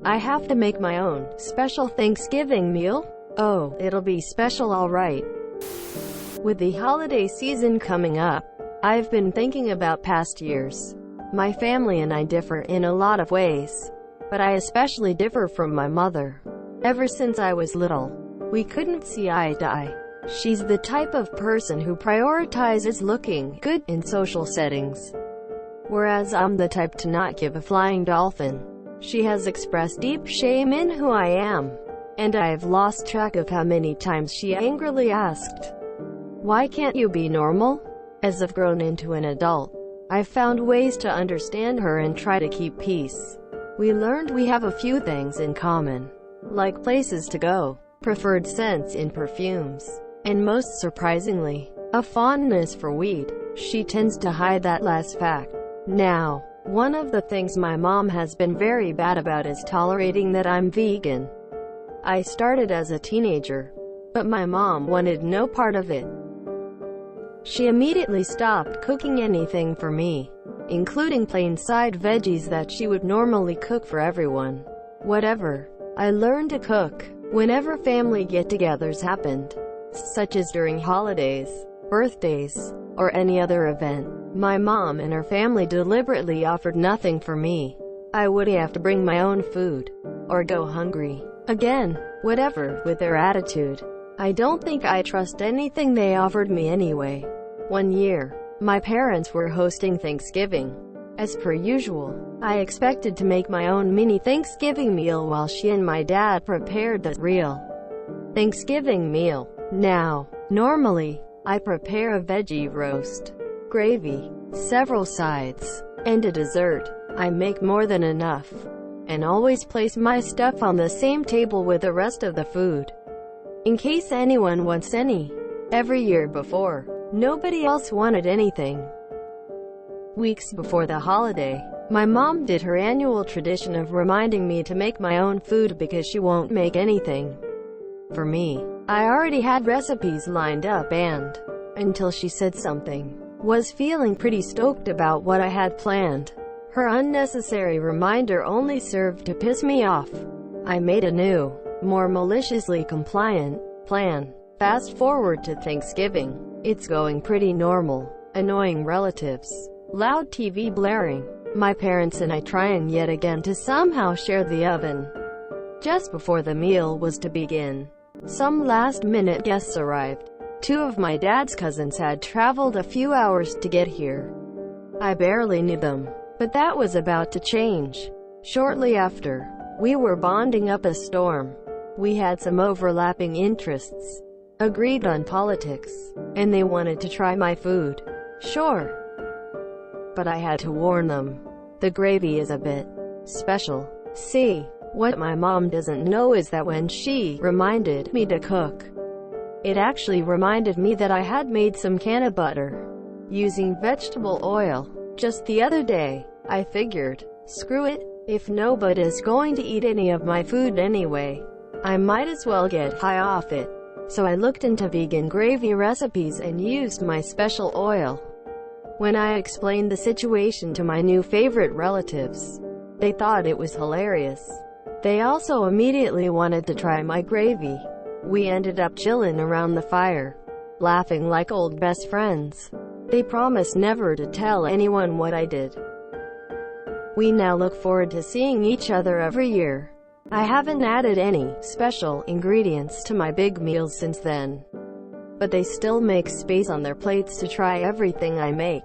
I have to make my own special Thanksgiving meal? Oh, it'll be special alright. With the holiday season coming up, I've been thinking about past years. My family and I differ in a lot of ways, but I especially differ from my mother. Ever since I was little, we couldn't see eye to eye. She's the type of person who prioritizes looking good in social settings, whereas I'm the type to not give a flying dolphin. She has expressed deep shame in who I am, and I've lost track of how many times she angrily asked, "Why can't you be normal?" As I've grown into an adult, I've found ways to understand her and try to keep peace. We learned we have a few things in common, like places to go, preferred scents in perfumes, and most surprisingly, a fondness for weed. She tends to hide that last fact. Now, one of the things my mom has been very bad about is tolerating that I'm vegan. I started as a teenager, but my mom wanted no part of it. She immediately stopped cooking anything for me, including plain side veggies that she would normally cook for everyone. Whatever. I learned to cook whenever family get-togethers happened, such as during holidays, birthdays, or any other event. My mom and her family deliberately offered nothing for me. I would have to bring my own food, or go hungry. Again, whatever with their attitude. I don't think I trust anything they offered me anyway. One year, my parents were hosting Thanksgiving. As per usual, I expected to make my own mini Thanksgiving meal while she and my dad prepared the real Thanksgiving meal. Now, normally, I prepare a veggie roast, gravy, several sides, and a dessert. I make more than enough, and always place my stuff on the same table with the rest of the food, in case anyone wants any. Every year before, nobody else wanted anything. Weeks before the holiday, my mom did her annual tradition of reminding me to make my own food because she won't make anything for me. I already had recipes lined up and, until she said something, was feeling pretty stoked about what I had planned. Her unnecessary reminder only served to piss me off. I made a new, more maliciously compliant plan. Fast forward to Thanksgiving. It's going pretty normal. Annoying relatives, loud TV blaring, my parents and I trying yet again to somehow share the oven. Just before the meal was to begin, some last-minute guests arrived. Two of my dad's cousins had traveled a few hours to get here. I barely knew them, but that was about to change. Shortly after, we were bonding up a storm. We had some overlapping interests, agreed on politics, and they wanted to try my food. Sure. But I had to warn them. The gravy is a bit special. See, what my mom doesn't know is that when she reminded me to cook, it actually reminded me that I had made some can of butter using vegetable oil. Just the other day, I figured, screw it, if nobody's going to eat any of my food anyway, I might as well get high off it. So I looked into vegan gravy recipes and used my special oil. When I explained the situation to my new favorite relatives, they thought it was hilarious. They also immediately wanted to try my gravy. We ended up chilling around the fire, laughing like old best friends. They promised never to tell anyone what I did. We now look forward to seeing each other every year. I haven't added any special ingredients to my big meals since then, but they still make space on their plates to try everything I make.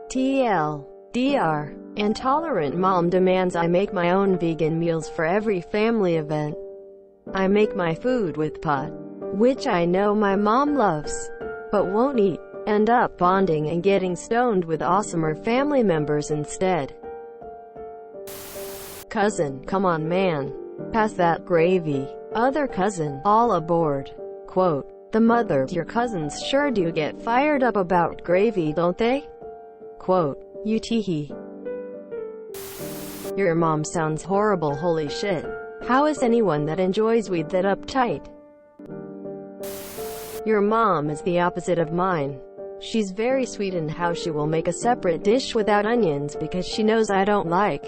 TLDR, intolerant mom demands I make my own vegan meals for every family event. I make my food with pot, which I know my mom loves, but won't eat. End up bonding and getting stoned with awesomer family members instead. Cousin, come on man. Pass that gravy. Other cousin, all aboard. Quote, the mother, your cousins sure do get fired up about gravy, don't they? Quote, you teehee. Your mom sounds horrible, holy shit. How is anyone that enjoys weed that uptight? Your mom is the opposite of mine. She's very sweet in how she will make a separate dish without onions because she knows I don't like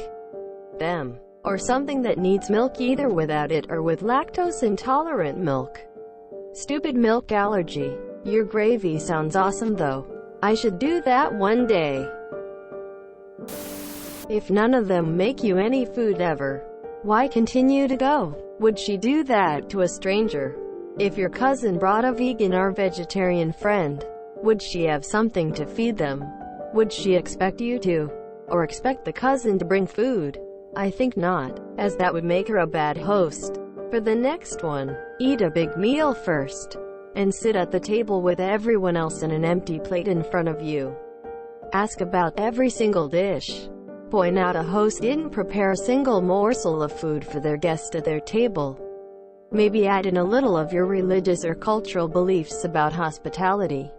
them. or something that needs milk either without it or with lactose-intolerant milk. Stupid milk allergy. Your gravy sounds awesome though. I should do that one day. If none of them make you any food ever, why continue to go? Would she do that to a stranger? If your cousin brought a vegan or vegetarian friend, would she have something to feed them? Would she expect you to? Or expect the cousin to bring food? I think not, as that would make her a bad host. For the next one, eat a big meal first, and sit at the table with everyone else in an empty plate in front of you. Ask about every single dish. Point out a host didn't prepare a single morsel of food for their guest at their table. Maybe add in a little of your religious or cultural beliefs about hospitality.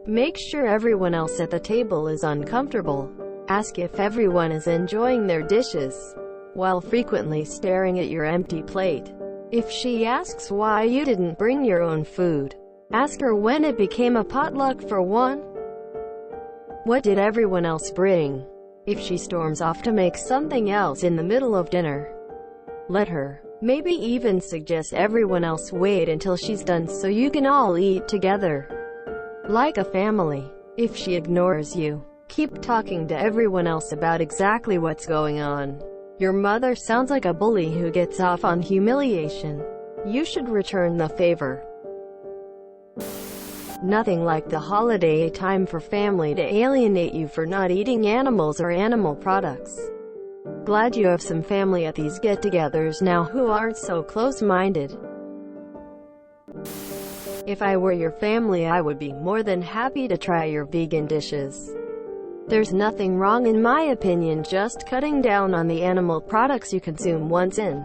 Make sure everyone else at the table is uncomfortable. Ask if everyone is enjoying their dishes, while frequently staring at your empty plate. If she asks why you didn't bring your own food, ask her when it became a potluck for one. What did everyone else bring? If she storms off to make something else in the middle of dinner, let her. Maybe even suggest everyone else wait until she's done so you can all eat together, like a family. If she ignores you, keep talking to everyone else about exactly what's going on. Your mother sounds like a bully who gets off on humiliation. You should return the favor. Nothing like the holiday time for family to alienate you for not eating animals or animal products. Glad you have some family at these get-togethers now who aren't so close-minded. If I were your family, I would be more than happy to try your vegan dishes. There's nothing wrong in my opinion just cutting down on the animal products you consume once in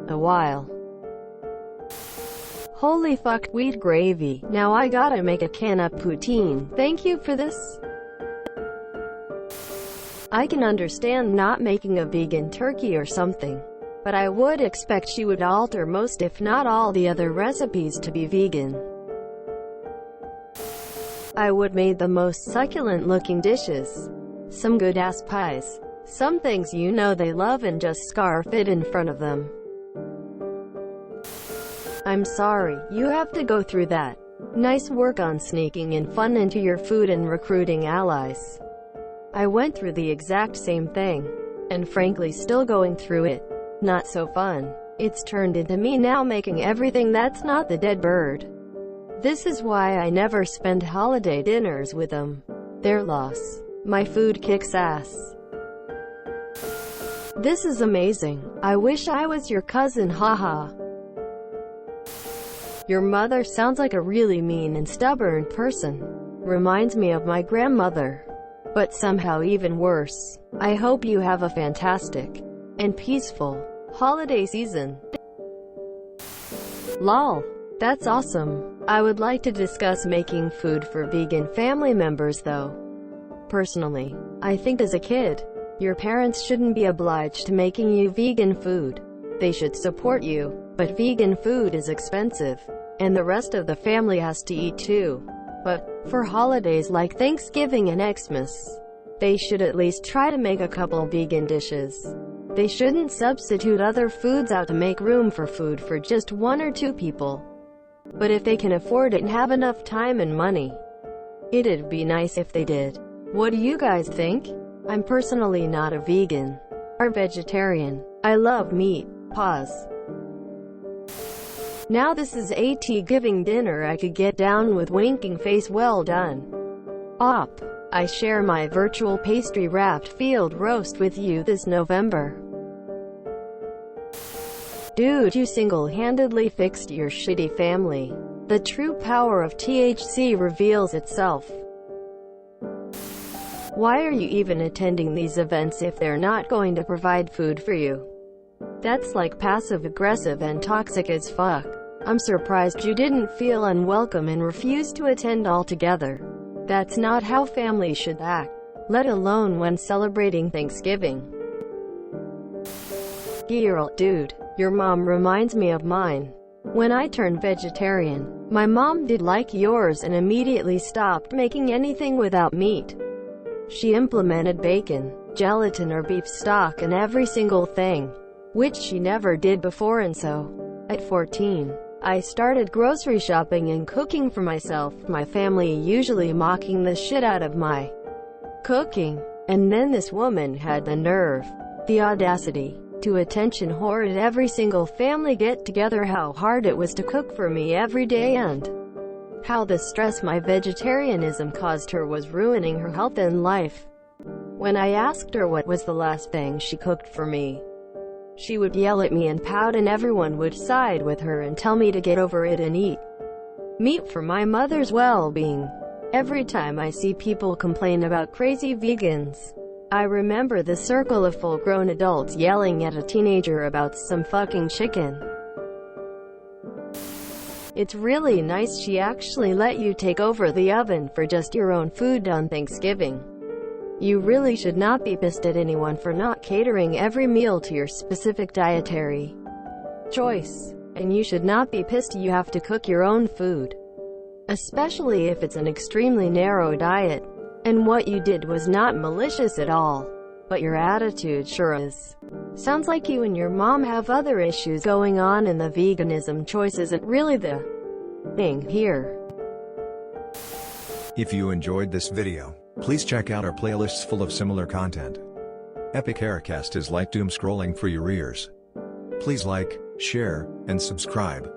a while. Holy fuck, wheat gravy. Now I gotta make a can of poutine. Thank you for this. I can understand not making a vegan turkey or something, but I would expect she would alter most if not all the other recipes to be vegan. I would made the most succulent looking dishes. Some good ass pies. Some things you know they love and just scarf it in front of them. I'm sorry, you have to go through that. Nice work on sneaking in fun into your food and recruiting allies. I went through the exact same thing, and frankly still going through it. Not so fun. It's turned into me now making everything that's not the dead bird. This is why I never spend holiday dinners with them. Their loss. My food kicks ass. This is amazing. I wish I was your cousin, haha. Your mother sounds like a really mean and stubborn person. Reminds me of my grandmother. But somehow even worse. I hope you have a fantastic and peaceful holiday season. Lol. That's awesome. I would like to discuss making food for vegan family members though. Personally, I think as a kid, your parents shouldn't be obliged to making you vegan food. They should support you, but vegan food is expensive, and the rest of the family has to eat too. But, for holidays like Thanksgiving and Xmas, they should at least try to make a couple vegan dishes. They shouldn't substitute other foods out to make room for food for just one or two people. But if they can afford it and have enough time and money, it'd be nice if they did. What do you guys think? I'm personally not a vegan or vegetarian. I love meat. Pause. Now this is AT giving dinner I could get down with winking face well done. Op. I share my virtual pastry wrapped field roast with you this November. Dude, you single-handedly fixed your shitty family. The true power of THC reveals itself. Why are you even attending these events if they're not going to provide food for you? That's like passive-aggressive and toxic as fuck. I'm surprised you didn't feel unwelcome and refused to attend altogether. That's not how families should act, let alone when celebrating Thanksgiving. Girl, dude, your mom reminds me of mine. When I turned vegetarian, my mom did like yours and immediately stopped making anything without meat. She implemented bacon, gelatin or beef stock in every single thing. which she never did before, and so, at 14, I started grocery shopping and cooking for myself, my family usually mocking the shit out of my cooking. And then this woman had the nerve, the audacity, to attention whore at every single family get-together how hard it was to cook for me every day and how the stress my vegetarianism caused her was ruining her health and life. When I asked her what was the last thing she cooked for me, she would yell at me and pout, and everyone would side with her and tell me to get over it and eat meat for my mother's well-being. Every time I see people complain about crazy vegans, I remember the circle of full-grown adults yelling at a teenager about some fucking chicken. It's really nice she actually let you take over the oven for just your own food on Thanksgiving. You really should not be pissed at anyone for not catering every meal to your specific dietary choice. And you should not be pissed you have to cook your own food, especially if it's an extremely narrow diet. And what you did was not malicious at all, but your attitude sure is. Sounds like you and your mom have other issues going on, and the veganism choice isn't really the thing here. If you enjoyed this video, please check out our playlists full of similar content. Epic Haircast is like doom scrolling for your ears. Please like, share, and subscribe.